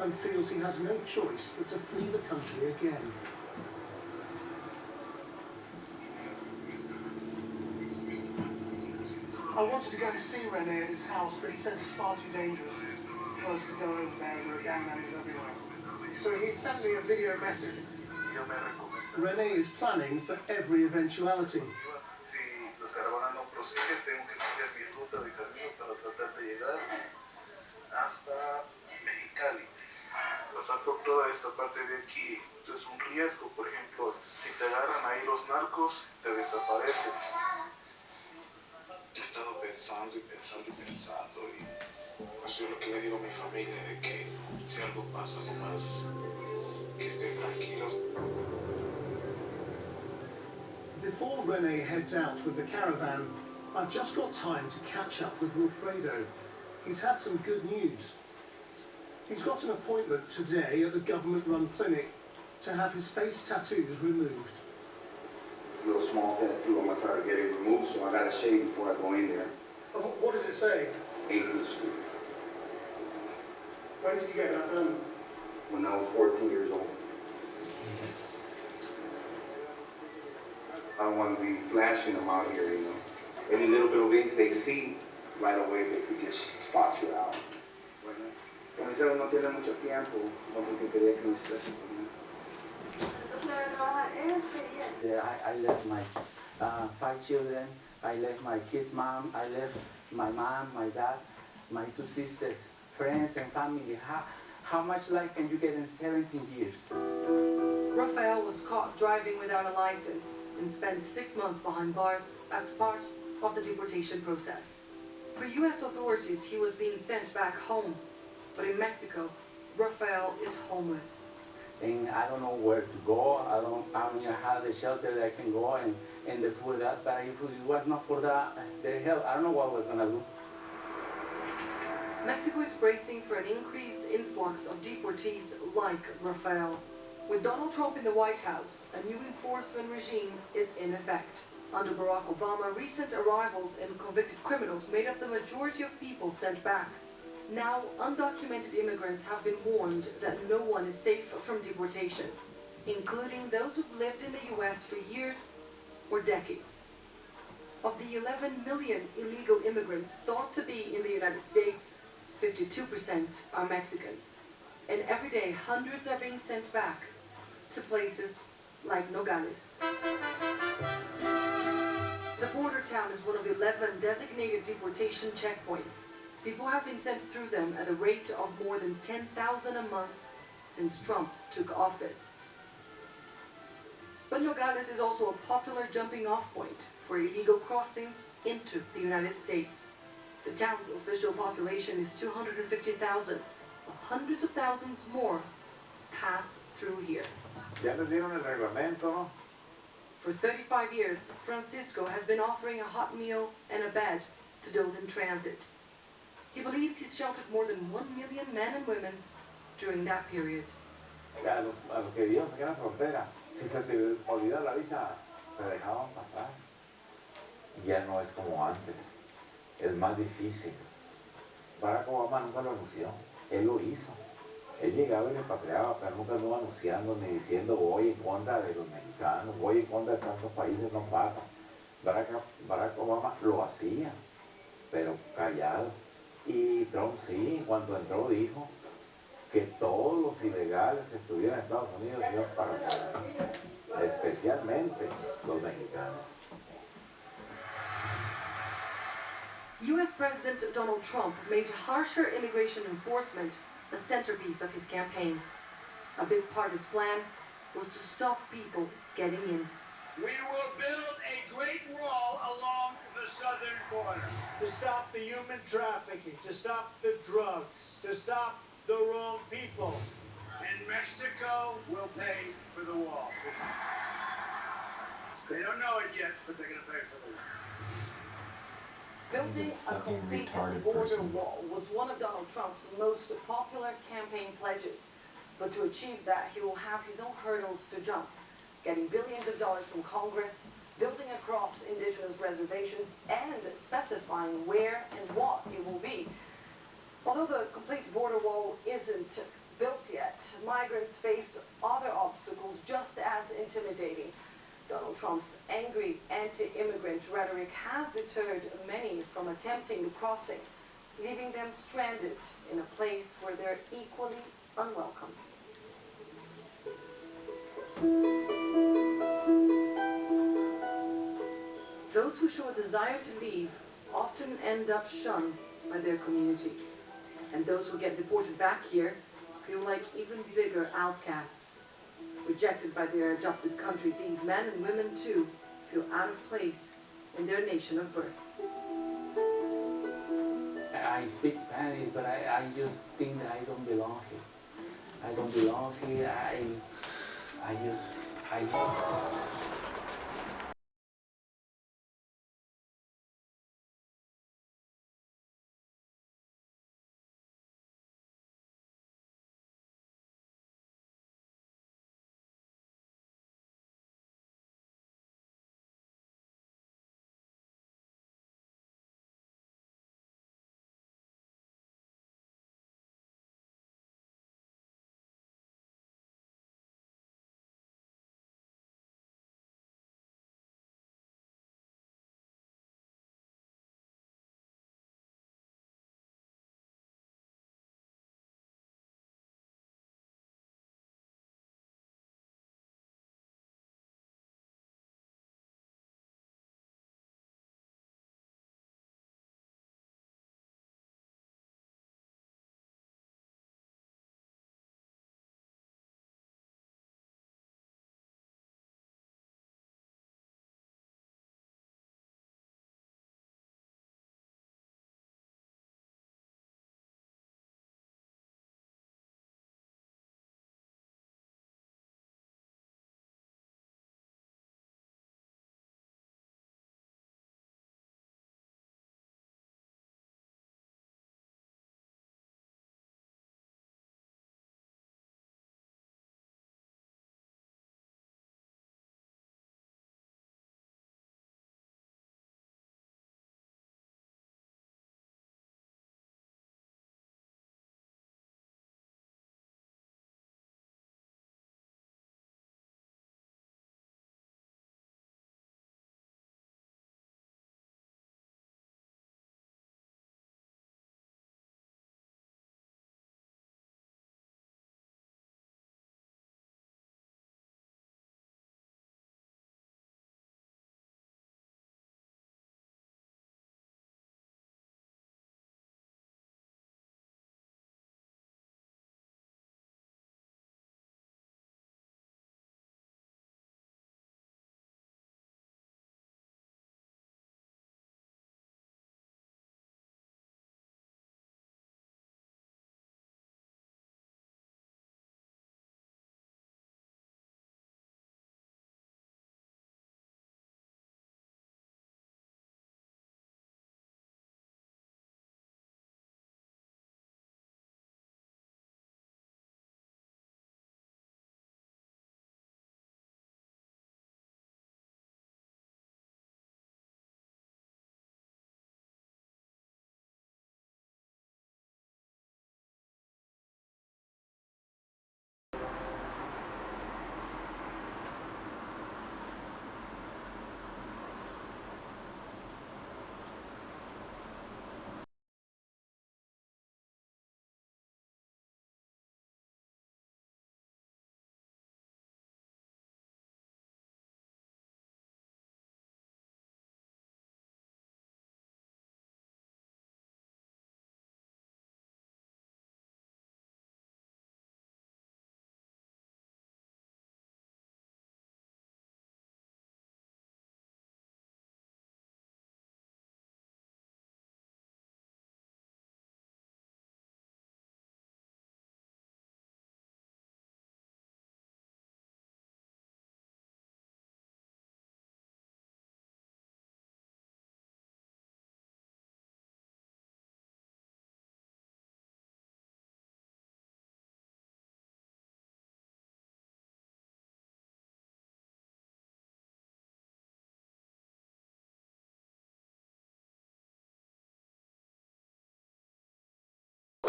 Speaker 3: and feels he has no choice but to flee the country again. I wanted to go and see Rene at his house, but he says it's far too dangerous for us to go over there and there are gang members everywhere. So he sent me a video message. Rene is planning for every eventuality.
Speaker 1: Pasar por toda esta parte de aquí es un riesgo. Por ejemplo, si te agarran ahí los narcos, te desaparecen. He estado pensando y pensando y pensando, y pues yo lo que le digo a mi familia de que si algo pasa nomás que estén tranquilos.
Speaker 3: Before Rene heads out with the caravan, I've just got time to catch up with Wilfredo. He's had some good news. He's got an appointment today at the government-run clinic to have his face tattoos removed.
Speaker 25: A little small tattoo, I'm gonna try to get it removed, so I gotta shave before I go in there.
Speaker 3: What does it say?
Speaker 25: 8th Street.
Speaker 3: When did you get that done?
Speaker 25: When I was 14 years old. I don't want to be flashing them out here, you know. Any little bit of ink they see right away, they could just spot you out. Como no tiene mucho tiempo, no porque quería que me estresen con
Speaker 2: él. I left my 5 children, I left my kid's mom, I left my mom, my dad, my 2 sisters, friends and family. How much life can you get in 17 years?
Speaker 4: Rafael was caught driving without a license and spent 6 months behind bars as part of the deportation process. For U.S. authorities, he was being sent back home. But in Mexico, Rafael is homeless.
Speaker 2: And I don't know where to go. I don't have the shelter that I can go and the food that. But if it was not for that, the hell, I don't know what I was gonna do.
Speaker 4: Mexico is bracing for an increased influx of deportees like Rafael. With Donald Trump in the White House, a new enforcement regime is in effect. Under Barack Obama, recent arrivals and convicted criminals made up the majority of people sent back. Now, undocumented immigrants have been warned that no one is safe from deportation, including those who've lived in the U.S. for years or decades. Of the 11 million illegal immigrants thought to be in the United States, 52% are Mexicans. And every day, hundreds are being sent back to places like Nogales. The border town is one of 11 designated deportation checkpoints. People have been sent through them at a rate of more than 10,000 a month since Trump took office. But Nogales is also a popular jumping-off point for illegal crossings into the United States. The town's official population is 250,000. Hundreds of thousands more pass through here.
Speaker 25: Ya les dieron el reglamento, ¿no?
Speaker 4: For 35 years, Francisco has been offering a hot meal and a bed to those in transit. He believes he's sheltered more than 1 million men and women during that period.
Speaker 25: A los que vivíamos aquí en la frontera, si se te olvida la visa, te dejaban pasar. Ya no es como antes. Es más difícil. Barack Obama nunca lo anunció. Él lo hizo. Él llegaba y repatriaba, pero nunca anduvo anunciando ni diciendo voy en contra de los mexicanos, voy en contra de tantos países, no pasa. Barack Obama lo hacía, pero callado. Y Trump sí, cuando entró dijo que todos los ilegales que estuvieran en Estados Unidos iban para acá. especialmente los mexicanos.
Speaker 4: U.S. President Donald Trump made harsher immigration enforcement a centerpiece of his campaign. A big part of his plan was to stop people getting in.
Speaker 9: We will build a great wall along the southern border to stop the human trafficking, to stop the drugs, to stop the wrong people. And Mexico will pay for the wall. They don't know it yet, but they're going to pay for the wall.
Speaker 4: Building a complete border wall was one of Donald Trump's most popular campaign pledges. But to achieve that, he will have his own hurdles to jump, getting billions of dollars from Congress, building across indigenous reservations, and specifying where and what it will be. Although the complete border wall isn't built yet, migrants face other obstacles just as intimidating. Donald Trump's angry anti-immigrant rhetoric has deterred many from attempting the crossing, leaving them stranded in a place where they're equally unwelcome. Those who show a desire to leave often end up shunned by their community. And those who get deported back here feel like even bigger outcasts. Rejected by their adopted country, these men and women too feel out of place in their nation of birth.
Speaker 2: I speak Spanish, but I just think that I don't belong here. I don't belong here. I just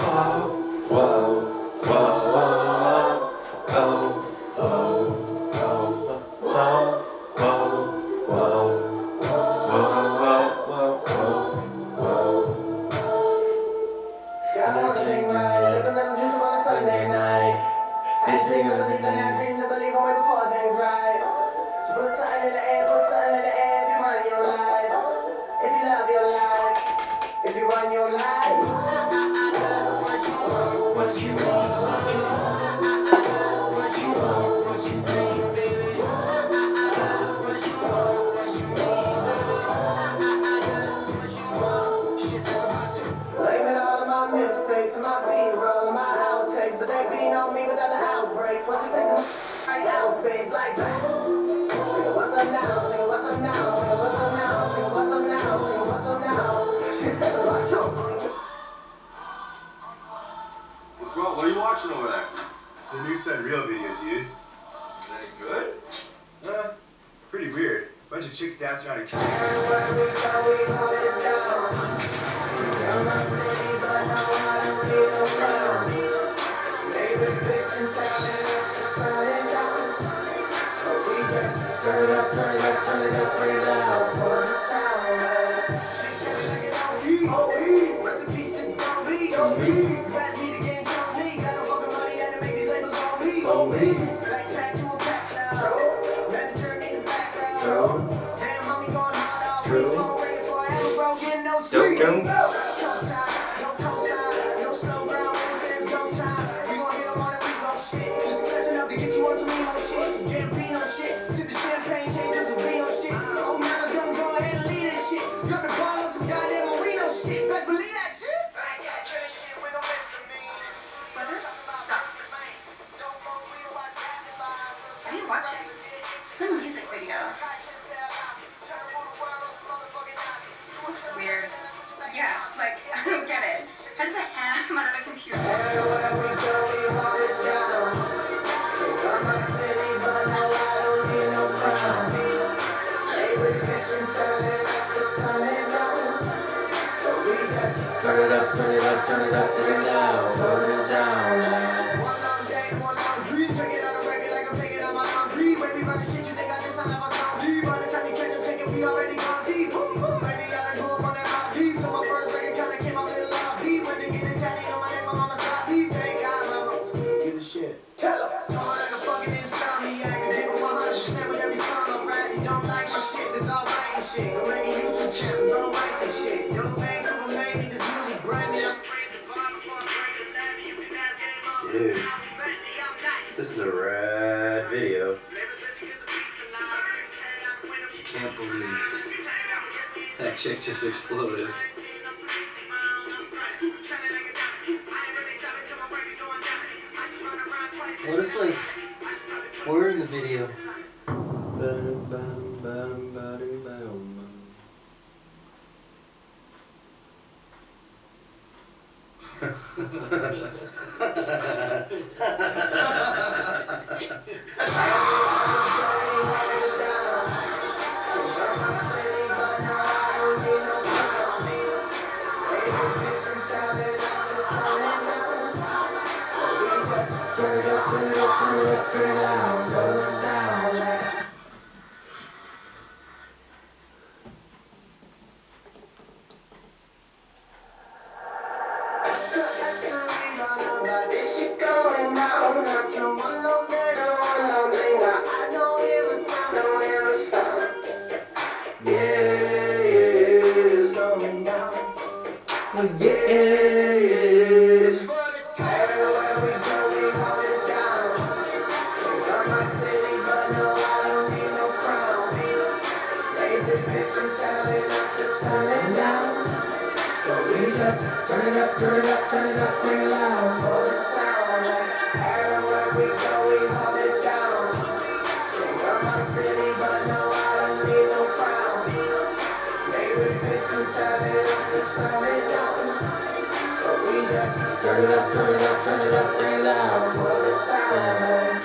Speaker 10: Got one thing right, sip a little juice on a Sunday night. Had dreams of believing, had dreams of believing way before things right. So put something in the air, put something in the air if you run your life. If you love your life, if you run your life. I got what you want, what you need, baby. I got what you want, what you need, baby. I got what you want, what you need, baby. I got what you want, shit's all about you. Blaming all of my mistakes and my B-roll and my outtakes, but they beat on me without the outbreaks. Once you take some right out space like that. Sing what's up now, sing what's up now, sing what's up now, sing what's up now, sing what's up now. Shit's all about you.
Speaker 13: Bro, what are you watching over there? It's the new Set Real video, dude. Is that good? Pretty weird. Bunch of chicks dancing around a camera.
Speaker 10: Everywhere we go, we hold it down. I'm a city, but no, I don't need no crown. Neighbors bitching, telling us to turn it down. So we just turn it up, turn it up, turn it up, bring it loud for the town, man. She said it like an OE, rest in peace to Don't be. You asked me to game Jones me, got no fucking money, had to make these labels on me. Backpack to a back cloud, manager need a background. Damn, homie going hard all week, phone ringing forever, bro, getting no sleep. Cosign, no cosign, no slow ground when it says go time. We gon' hit 'em on it, we gon' shit. Just success enough to get you on some emo shit, some Gambino shit. Sip the champagne, change some vino shit. Oh, now I'm gonna go ahead and lead this shit. Drop the ball on some goddamn Marino shit. Best believe that shit.
Speaker 12: Weather sucks. What are you watching? Some music video. Looks weird. Yeah, like, I don't get it. How does a hand come out of a computer?
Speaker 10: Everywhere we go, we hold it down. I'm a city, but no, I don't need no crown. Neighbors bitching, telling us to turn it down. So we just turn it up, turn it up, turn it up, bring it loud for the town. One long day, one long dream. Take it out of record like I'm taking out my laundry. When we running shit, you think I just sound like a comedy. By the time you catch up, take it, we already gone deep. Boom, boom, baby, I done grew up on that mob deep. So my first record kinda came out in the lobby. When they get it tatted on my neck, my mama stopped deep. Thank God, mama. Give a shit. Tell her. Torn like a fucking insomniac. I give it 100% with every song I rap. You don't like my shit, that's all right and shit. Go make a YouTube channel, go write some shit. Yo, Vancouver made me this music brand new.
Speaker 14: Dude, this is a rad video.
Speaker 15: Can't believe that chick just exploded. What if, like, we're in the video?
Speaker 10: Turn it up, turn it up, turn it up, turn it loud for the town. Turn it up, turn it up, turn it up, bring it loud for the town. Everywhere we go, we hold it down. I'm my city, but no, I don't need no crown. Neighbors bitching, telling us to turn it down. So we just turn it up, turn it up, turn it up, bring it loud for the town.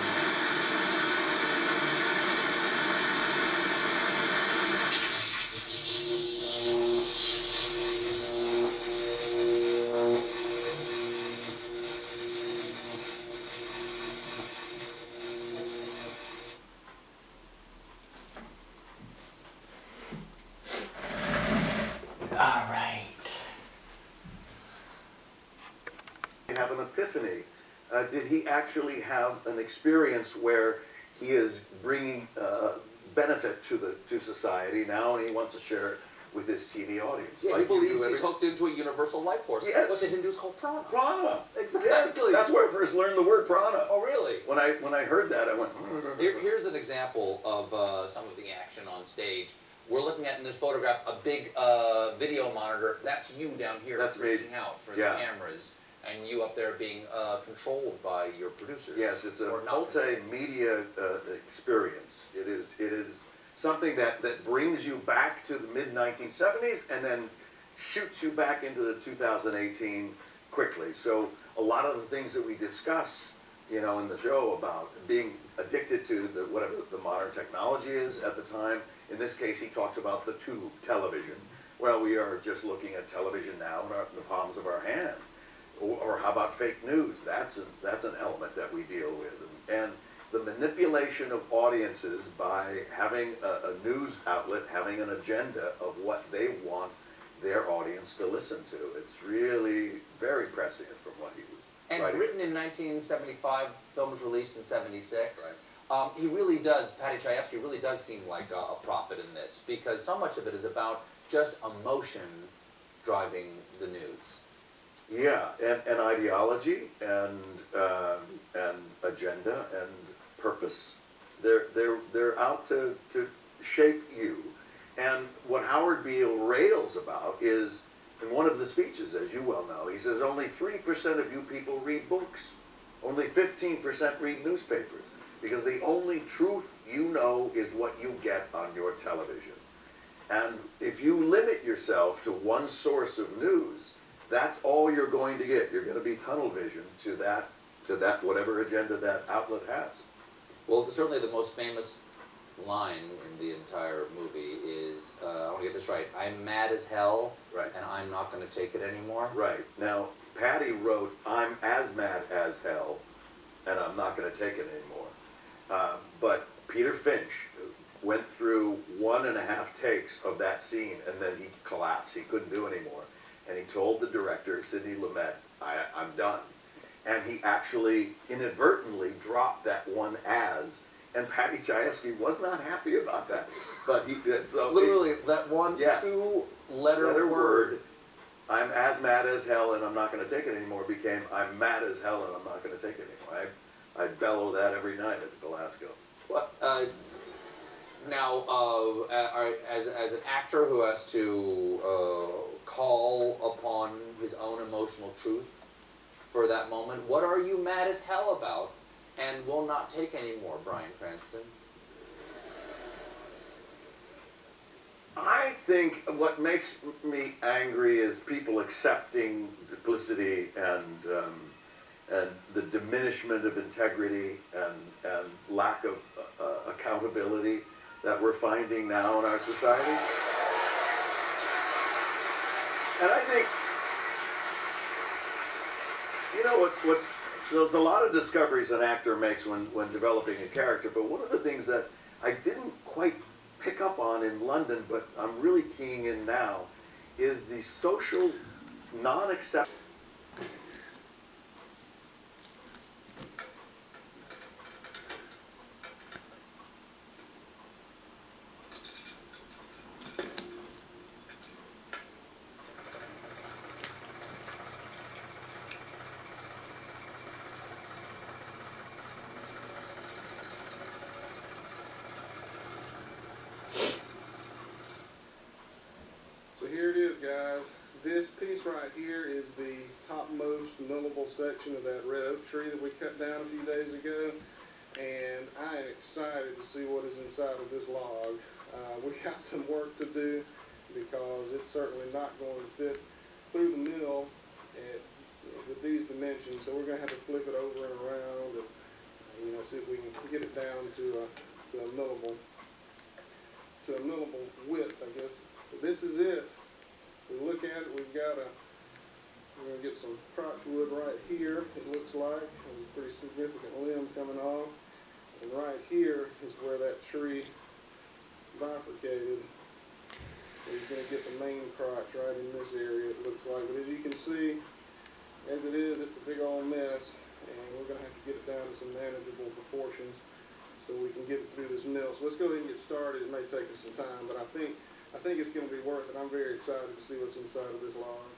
Speaker 5: an epiphany? Did he actually have an experience where he is bringing benefit to society now, and he wants to share it with his TV audience?
Speaker 16: Yeah,
Speaker 5: like
Speaker 16: he believes
Speaker 5: you do
Speaker 16: he's hooked into a universal life force.
Speaker 5: Yes.
Speaker 16: What the Hindus call prana.
Speaker 5: Prana.
Speaker 16: Exactly.
Speaker 5: Yes, that's where I first learned the word prana.
Speaker 16: Oh, really?
Speaker 5: When I heard that, I went.
Speaker 16: Here's an example of some of the action on stage. We're looking at in this photograph a big video monitor. That's you down here.
Speaker 5: That's
Speaker 16: freaking out for the cameras, and you up there being controlled by your producers.
Speaker 5: Yes, it's a multimedia experience. It is something that brings you back to the mid-1970s and then shoots you back into the 2018 quickly. So a lot of the things that we discuss, you know, in the show about being addicted to whatever the modern technology is at the time. In this case, he talks about the tube television. Well, we are just looking at television now in the palms of our hand. Or how about fake news? That's an element that we deal with. And the manipulation of audiences by having a news outlet having an agenda of what they want their audience to listen to. It's really very prescient from what he was writing.
Speaker 16: Written in 1975, film was released in 76. Right. He really does, Paddy Chayefsky really does seem like a prophet in this, because so much of it is about just emotion driving the news.
Speaker 5: Yeah, and ideology and agenda and purpose. They're out to shape you. And what Howard Beale rails about is, in one of the speeches, as you well know, he says only 3% of you people read books. Only 15% read newspapers. Because the only truth you know is what you get on your television. And if you limit yourself to one source of news, that's all you're going to get. You're going to be tunnel vision to that whatever agenda that outlet has.
Speaker 16: Well, certainly the most famous line in the entire movie is, I want to get this right, I'm mad as hell,
Speaker 5: right,
Speaker 16: and I'm not going to take it anymore.
Speaker 5: Right. Now, Paddy wrote, I'm as mad as hell, and I'm not going to take it anymore. But Peter Finch went through 1.5 takes of that scene, and then he collapsed. He couldn't do anymore. And he told the director, Sidney Lumet, I'm done. And he actually inadvertently dropped that one as, and Paddy Chayefsky was not happy about that. But he did. So
Speaker 16: literally, that one, two-letter word,
Speaker 5: I'm as mad as hell and I'm not going to take it anymore, became I'm mad as hell and I'm not going to take it anymore. I bellow that every night at Glasgow.
Speaker 16: Well, now, as an actor who has to call upon his own emotional truth for that moment, what are you mad as hell about and will not take anymore, Bryan Cranston?
Speaker 5: I think what makes me angry is people accepting duplicity and the diminishment of integrity and lack of accountability that we're finding now in our society. And I think, you know, there's a lot of discoveries an actor makes when developing a character, but one of the things that I didn't quite pick up on in London, but I'm really keying in now, is the social non-acceptance.
Speaker 8: So here it is, guys. This piece right here is the topmost nullable section of that red oak tree that we cut down a few days ago. And I am excited to see what is inside of this log. We got some work to do because it's certainly not going to fit through the mill with these dimensions. So we're going to have to flip it over and around and see if we can get it down to a nullable width, I guess. But this is it. We look at it, we're going to get some crotch wood right here, it looks like. There's a pretty significant limb coming off. And right here is where that tree bifurcated. So you're going to get the main crotch right in this area, it looks like. But as you can see, As it is, it's a big old mess, and we're going to have to get it down to some manageable proportions so we can get it through this mill. So let's go ahead and get started. It may take us some time, but I think it's going to be worth it. I'm very excited to see what's inside of this log.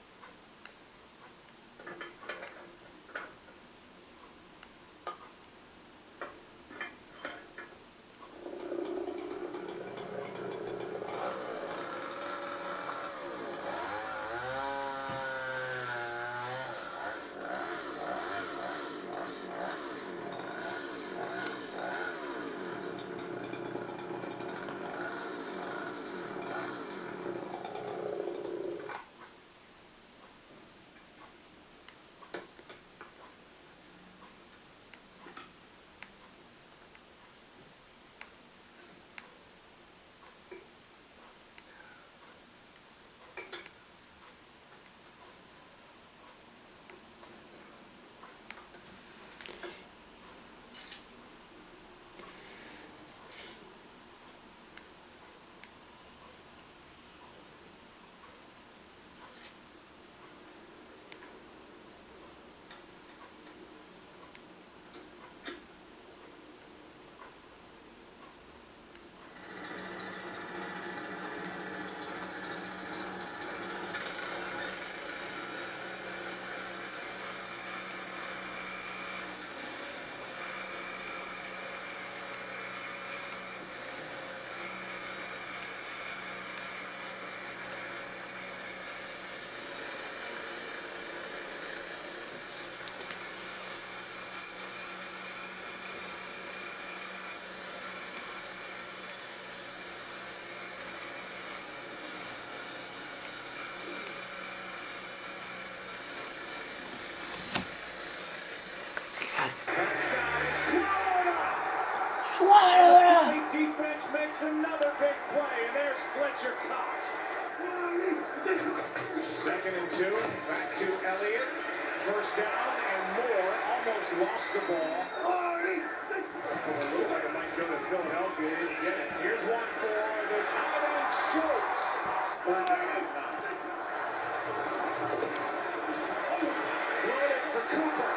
Speaker 10: Swallowed up.
Speaker 18: Great defense makes another big play, and there's Fletcher Cox. 2nd and 2, back to Elliott. First down and more, almost lost the ball. Looked like it might go to Philadelphia, didn't get it. Here's one for the tight end, Schultz. Floated for Cooper.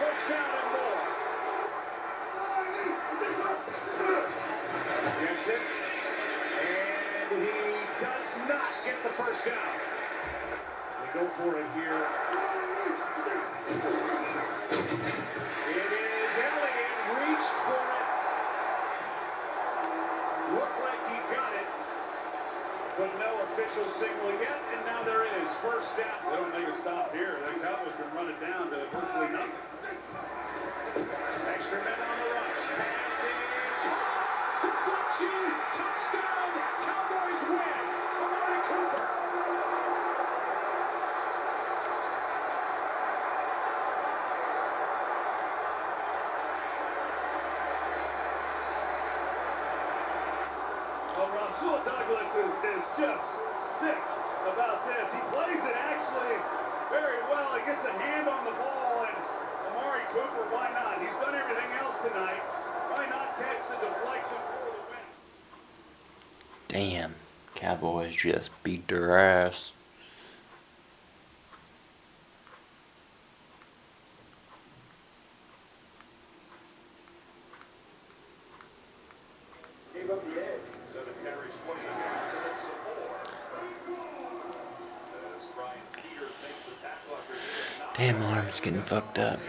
Speaker 18: First down and more. Gets it, and he does not get the first down. They go for it here. It is Elliott, reached for it. Looked like he got it, but no official signal yet, and now there is first down. They don't make a stop here. The Cowboys can run it down to virtually nothing. Extra men on the rush. Pass is caught. Deflection. Touchdown. Cowboys win. Amari Cooper. Well, Rasul Douglas is just sick about this. He plays it actually very well. He gets a hand on the ball, and Amari Cooper, why not? He's done everything else tonight. Why not catch the deflection for the win?
Speaker 6: Damn, Cowboys just beat their ass.
Speaker 18: Gave up the edge. 7 carries, 20 yards, some more. As Brian Peters makes the tackle after
Speaker 6: Damn, my arm's getting fucked up.